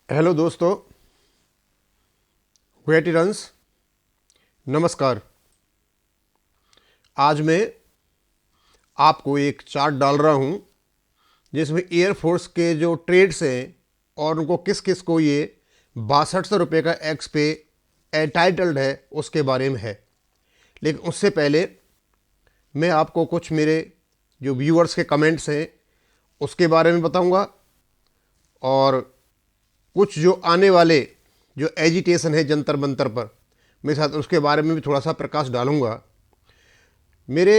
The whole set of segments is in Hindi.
हेलो दोस्तों, वेटरन्स, नमस्कार। आज मैं आपको एक चार्ट डाल रहा हूं जिसमें एयरफोर्स के जो ट्रेड्स हैं और उनको किस किस को ये 6200 रुपये का एक्स पे एंटाइटल्ड है उसके बारे में है। लेकिन उससे पहले मैं आपको कुछ मेरे जो व्यूअर्स के कमेंट्स हैं उसके बारे में बताऊंगा और कुछ जो आने वाले जो एजिटेशन है जंतर मंतर पर मेरे साथ उसके बारे में भी थोड़ा सा प्रकाश डालूंगा। मेरे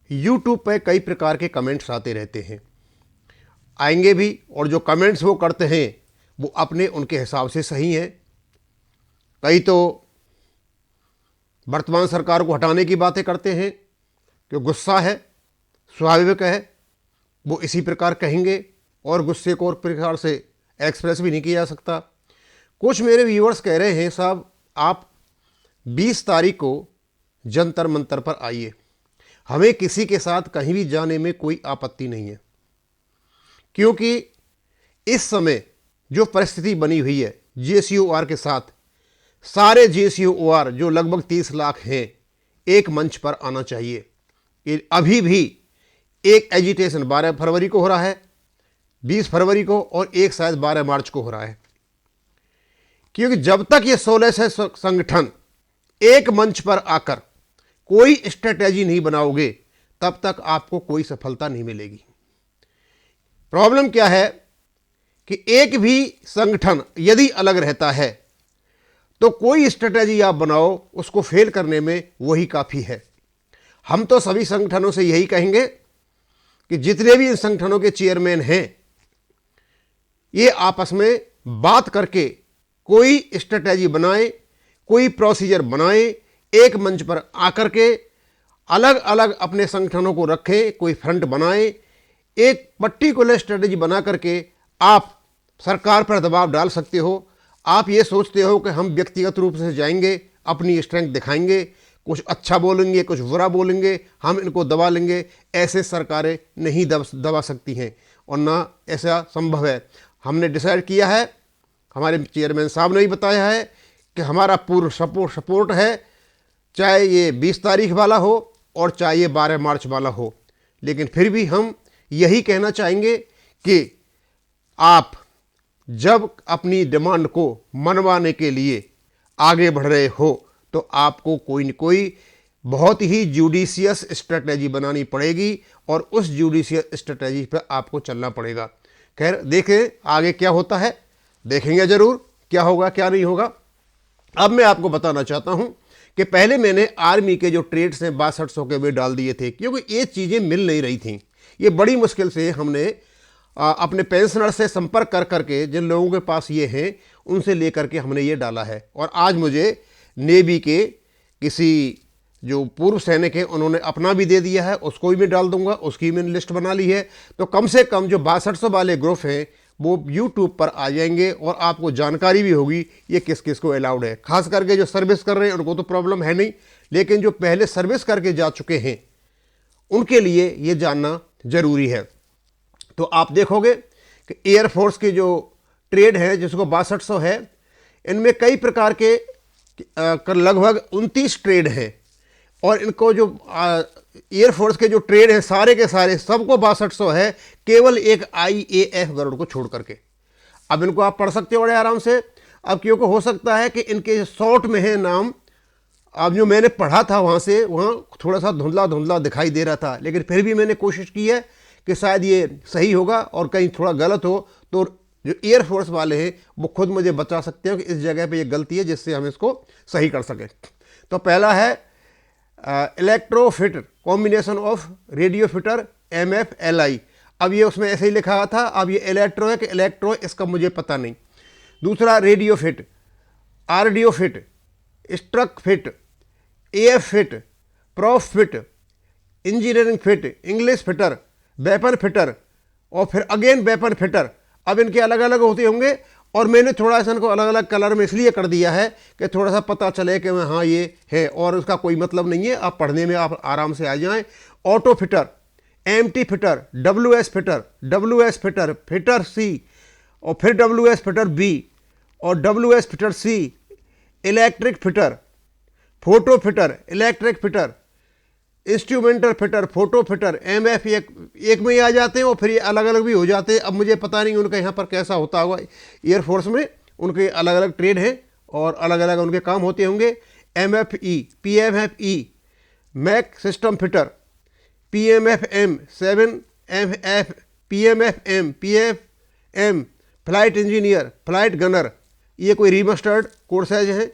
YouTube पे कई प्रकार के कमेंट्स आते रहते हैं, आएंगे भी, और जो कमेंट्स वो करते हैं वो अपने उनके हिसाब से सही हैं। कई तो वर्तमान सरकार को हटाने की बातें करते हैं कि गुस्सा है, स्वाभाविक है, वो इसी प्रकार कहेंगे और गुस्से को और प्रकार से एक्सप्रेस भी नहीं किया जा सकता। कुछ मेरे व्यूअर्स कह रहे हैं साहब आप 20 तारीख को जंतर मंतर पर आइए, हमें किसी के साथ कहीं भी जाने में कोई आपत्ति नहीं है, क्योंकि इस समय जो परिस्थिति बनी हुई है JCOR के साथ, सारे JCOR जो लगभग 30 लाख हैं एक मंच पर आना चाहिए। अभी भी एक एजिटेशन 12 फरवरी को हो रहा है, 20 फरवरी को, और एक शायद 12 मार्च को हो रहा है। क्योंकि जब तक ये 16 से संगठन एक मंच पर आकर कोई स्ट्रेटेजी नहीं बनाओगे तब तक आपको कोई सफलता नहीं मिलेगी। प्रॉब्लम क्या है कि एक भी संगठन यदि अलग रहता है तो कोई स्ट्रेटेजी आप बनाओ, उसको फेल करने में वही काफ़ी है। हम तो सभी संगठनों से यही कहेंगे कि जितने भी इन संगठनों के चेयरमैन हैं ये आपस में बात करके कोई स्ट्रेटेजी बनाएं, कोई प्रोसीजर बनाएं, एक मंच पर आकर के अलग अलग अपने संगठनों को रखें, कोई फ्रंट बनाएं, एक पर्टिकुलर स्ट्रेटेजी बना करके आप सरकार पर दबाव डाल सकते हो। आप ये सोचते हो कि हम व्यक्तिगत रूप से जाएंगे, अपनी स्ट्रेंथ दिखाएंगे, कुछ अच्छा बोलेंगे, कुछ बुरा बोलेंगे, हम इनको दबा लेंगे। ऐसे सरकारें नहीं दबा सकती हैं और ना ऐसा संभव है। हमने डिसाइड किया है, हमारे चेयरमैन साहब ने भी बताया है कि हमारा पूर्ण सपोर्ट है, चाहे ये 20 तारीख वाला हो और चाहे ये 12 मार्च वाला हो। लेकिन फिर भी हम यही कहना चाहेंगे कि आप जब अपनी डिमांड को मनवाने के लिए आगे बढ़ रहे हो तो आपको कोई न कोई बहुत ही जुडिशियस स्ट्रेटजी बनानी पड़ेगी और उस जुडिशियस स्ट्रेटजी पर आपको चलना पड़ेगा। खैर देखें आगे क्या होता है, देखेंगे ज़रूर क्या होगा क्या नहीं होगा। अब मैं आपको बताना चाहता हूं कि पहले मैंने आर्मी के जो ट्रेड्स हैं 6200 के वे डाल दिए थे, क्योंकि ये चीज़ें मिल नहीं रही थी। ये बड़ी मुश्किल से हमने अपने पेंशनर से संपर्क कर करके, जिन लोगों के पास ये हैं उनसे लेकर के हमने ये डाला है। और आज मुझे नेवी के किसी जो पूर्व सैनिक हैं उन्होंने अपना भी दे दिया है, उसको भी मैं डाल दूंगा, उसकी मैंने लिस्ट बना ली है। तो कम से कम जो 6200 वाले ग्रुप हैं वो YouTube पर आ जाएंगे और आपको जानकारी भी होगी ये किस किस को अलाउड है। खास करके जो सर्विस कर रहे हैं उनको तो प्रॉब्लम है नहीं, लेकिन जो पहले सर्विस करके जा चुके हैं उनके लिए ये जानना जरूरी है। तो आप देखोगे कि एयरफोर्स के जो ट्रेड है जिसको 6200 है, इनमें कई प्रकार के लगभग 29 ट्रेड हैं और इनको जो एयरफोर्स के जो ट्रेड हैं सारे के सारे सबको 6200 है, केवल एक IAF गरुड़ को छोड़ करके। अब इनको आप पढ़ सकते हो बड़े आराम से। अब क्योंकि हो सकता है कि इनके शॉर्ट में है नाम, अब जो मैंने पढ़ा था वहाँ थोड़ा सा धुंधला धुंधला दिखाई दे रहा था, लेकिन फिर भी मैंने कोशिश की है कि शायद ये सही होगा और कहीं थोड़ा गलत हो तो जो एयरफोर्स वाले हैं वो खुद मुझे बता सकते हैं कि इस जगह पे ये गलती है, जिससे हम इसको सही कर सकें। तो पहला है इलेक्ट्रोफिट combination of radio fitter MFLI। अब ये उसमें ऐसे ही लिखा था, अब ये इलेक्ट्रो है कि इलेक्ट्रो, इसका मुझे पता नहीं। दूसरा radio fit, RDO fit, struck fit, AF fit, prof fit, engineering fit, English fitter, weapon fitter और फिर अगेन वेपन फिटर। अब इनके अलग अलग होते होंगे और मैंने थोड़ा सा इनको अलग अलग कलर में इसलिए कर दिया है कि थोड़ा सा पता चले कि हाँ ये है, और उसका कोई मतलब नहीं है, आप पढ़ने में आप आराम से आ जाएं। Auto fitter, MT fitter, WS fitter, WS fitter, fitter C और फिर WS फिटर बी और WS fitter C, electric fitter, photo fitter, electric fitter, instrumental fitter, photo fitter, MF एक में ही आ जाते हैं और फिर ये अलग अलग भी हो जाते हैं। अब मुझे पता नहीं उनका यहाँ पर कैसा होता होगा, एयरफोर्स में उनके अलग अलग ट्रेड हैं और अलग अलग उनके काम होते होंगे। MFE, PMFE, mech system fitter, PMFM, 7MF, PMFM, PFM, flight engineer, flight gunner, ये कोई रीमस्टर्ड कोर्सेज हैं,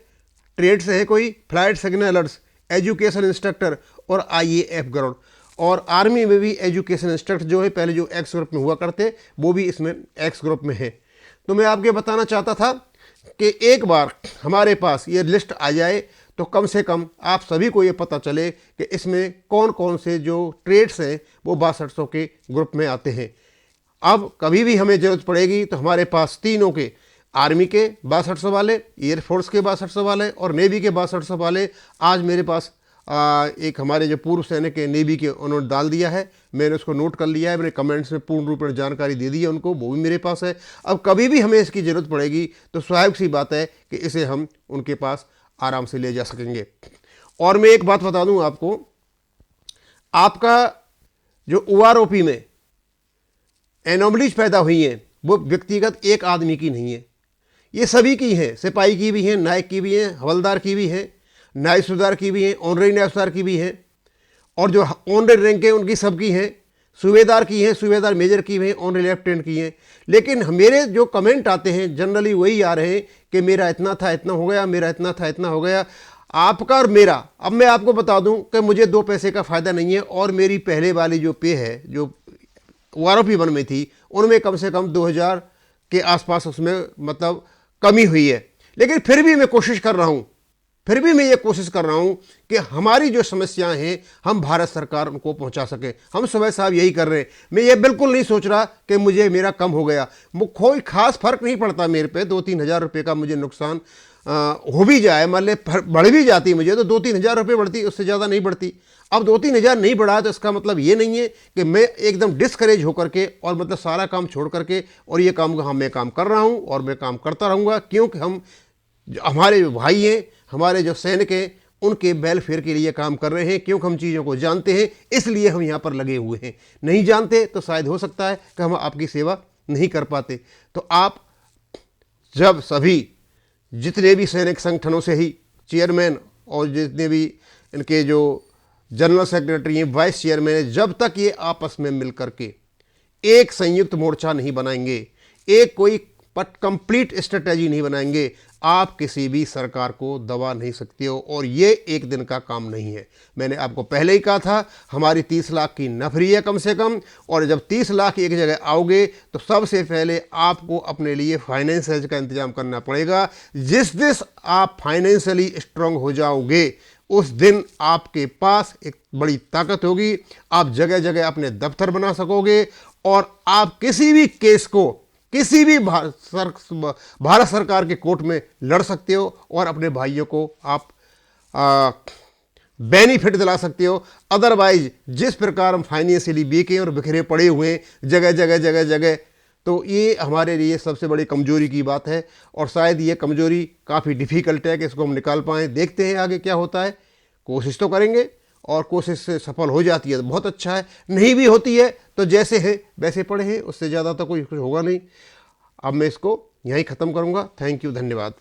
ट्रेड से हैं कोई, फ्लाइट सिग्नलर्स, एजुकेशन इंस्ट्रक्टर और IAF ग्राउंड। और आर्मी में भी एजुकेशन इंस्ट्रक्टर जो है पहले जो X ग्रुप में हुआ करते वो भी इसमें X ग्रुप में है। तो मैं आपके बताना चाहता था कि एक बार हमारे पास ये लिस्ट आ जाए तो कम से कम आप सभी को ये पता चले कि इसमें कौन कौन से जो ट्रेड्स हैं वो 6200 के ग्रुप में आते हैं। अब कभी भी हमें ज़रूरत पड़ेगी तो हमारे पास तीनों के, आर्मी के 6200 वाले, एयरफोर्स के 6200 वाले और नेवी के 6200 वाले आज मेरे पास एक हमारे जो पूर्व सैनिक के नेवी के उन्होंने डाल दिया है, मैंने उसको नोट कर लिया है, मैंने कमेंट्स में पूर्ण रूप में जानकारी दे दी है उनको, वो भी मेरे पास है। अब कभी भी हमें इसकी ज़रूरत पड़ेगी तो स्वाभाविक सी बात है कि इसे हम उनके पास आराम से ले जा सकेंगे। और मैं एक बात बता दूं आपको, आपका जो OROP में एनोमलीज पैदा हुई हैं वो व्यक्तिगत एक आदमी की नहीं है, ये सभी की हैं, सिपाही की भी हैं, नायक की भी हैं, हवलदार की भी हैं, नायब सूबेदार की भी हैं, ऑनरेरी नायब सूबेदार की भी हैं, और जो ऑनरेरी रैंक है उनकी सबकी हैं, सूबेदार की हैं, सूबेदार मेजर की भी हैं, ऑनरेरी लेफ्टिनेंट की हैं। लेकिन मेरे जो कमेंट आते हैं जनरली वही आ रहे हैं कि मेरा इतना था इतना हो गया, मेरा इतना था इतना हो गया। आपका और मेरा, अब मैं आपको बता दूं कि मुझे 2 पैसे का फ़ायदा नहीं है और मेरी पहले वाली जो पे है जो OROP 1 में थी उनमें कम से कम 2000 के आसपास उसमें मतलब कमी हुई है। लेकिन फिर भी मैं कोशिश कर रहा हूं, फिर भी मैं ये कोशिश कर रहा हूं कि हमारी जो समस्याएं हैं हम भारत सरकार उनको पहुंचा सके। हम सुबह साहब यही कर रहे हैं। मैं ये बिल्कुल नहीं सोच रहा कि मुझे मेरा कम हो गया, कोई खास फर्क नहीं पड़ता मेरे पे। 2-3 हज़ार रुपये का मुझे नुकसान हो भी जाए, मान ले बढ़ भी जाती मुझे तो 2-3 हज़ार रुपये बढ़ती, उससे ज़्यादा नहीं बढ़ती। अब 2-3 हज़ार नहीं बढ़ा तो इसका मतलब ये नहीं है कि मैं एकदम डिस्करेज होकर के और मतलब सारा काम छोड़ करके और ये काम मैं काम कर रहा हूँ और मैं काम करता रहूँगा, क्योंकि हम हमारे जो भाई हैं, हमारे जो सैनिक हैं, उनके वेलफेयर के लिए काम कर रहे हैं, क्योंकि हम चीज़ों को जानते हैं, इसलिए हम यहाँ पर लगे हुए हैं। नहीं जानते तो शायद हो सकता है कि हम आपकी सेवा नहीं कर पाते। तो आप जब सभी जितने भी सैनिक संगठनों से ही चेयरमैन और जितने भी इनके जो जनरल सेक्रेटरी हैं, वाइस चेयरमैन हैं, जब तक ये आपस में मिल करके एक संयुक्त मोर्चा नहीं बनाएंगे, एक कोई कंप्लीट स्ट्रेटजी नहीं बनाएंगे, आप किसी भी सरकार को दबा नहीं सकते हो। और ये एक दिन का काम नहीं है। मैंने आपको पहले ही कहा था हमारी 30 लाख की नफरी है कम से कम, और जब 30 लाख एक जगह आओगे तो सबसे पहले आपको अपने लिए फाइनेंस का इंतजाम करना पड़ेगा। जिस दिन आप फाइनेंशियली स्ट्रांग हो जाओगे उस दिन आपके पास एक बड़ी ताकत होगी, आप जगह जगह अपने दफ्तर बना सकोगे और आप किसी भी केस को किसी भी भारत सरकार के कोर्ट में लड़ सकते हो और अपने भाइयों को आप बेनिफिट दिला सकते हो। अदरवाइज जिस प्रकार हम फाइनेंशियली वीक हैं और बिखरे पड़े हुए हैं जगह जगह जगह जगह, तो ये हमारे लिए सबसे बड़ी कमजोरी की बात है। और शायद ये कमजोरी काफ़ी डिफ़िकल्ट है कि इसको हम निकाल पाएँ। देखते हैं आगे क्या होता है, कोशिश तो करेंगे और कोशिश से सफल हो जाती है तो बहुत अच्छा है, नहीं भी होती है तो जैसे है वैसे पढ़े हैं, उससे ज़्यादा तो कुछ होगा नहीं। अब मैं इसको यहीं ख़त्म करूँगा। थैंक यू, धन्यवाद।